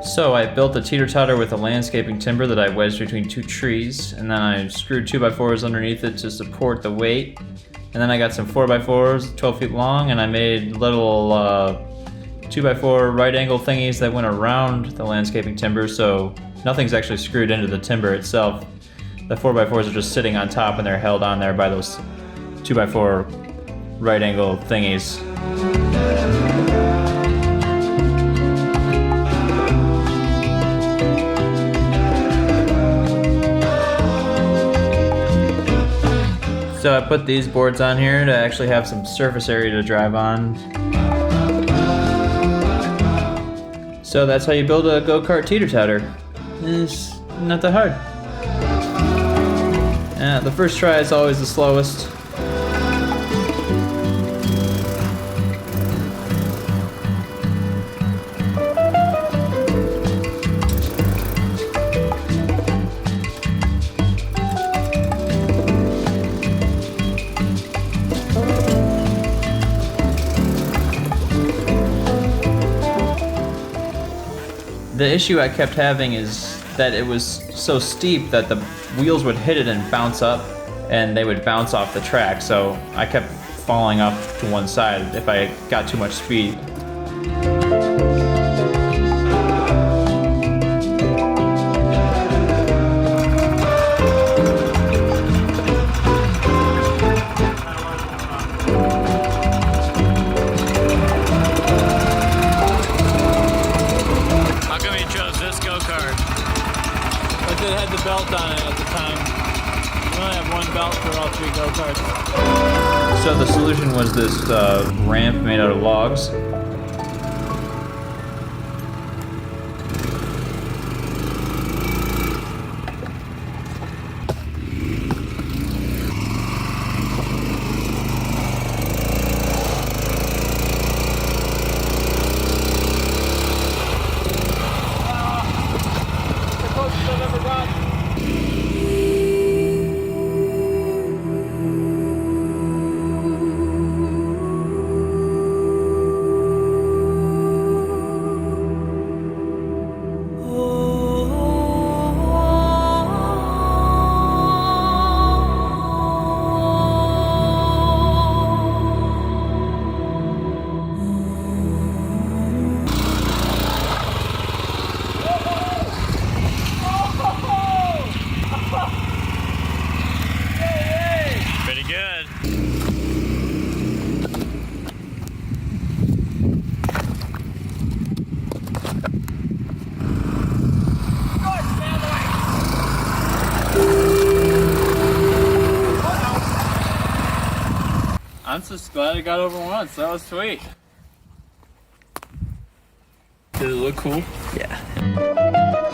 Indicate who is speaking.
Speaker 1: So I built a Teeter Totter with a landscaping timber that I wedged between two trees, and then I screwed 2x4s underneath it to support the weight. And then I got some 4x4s, 12 feet long, and I made little 2x4 right angle thingies that went around the landscaping timber, so nothing's actually screwed into the timber itself. The 4x4s are just sitting on top and they're held on there by those 2x4 right angle thingies. So I put these boards on here to actually have some surface area to drive on. So that's how you build a go-kart Teeter Totter. It's not that hard. The first try is always the slowest. The issue I kept having is that it was so steep that the wheels would hit it and bounce up, and they would bounce off the track, so I kept falling up to one side if I got too much speed.
Speaker 2: It had the belt on it at the time. We only have one belt for all three go-karts.
Speaker 1: So the solution was this ramp made out of logs.
Speaker 2: Pretty good. I'm just glad I got over once. That was sweet. Did it look cool?
Speaker 1: Yeah.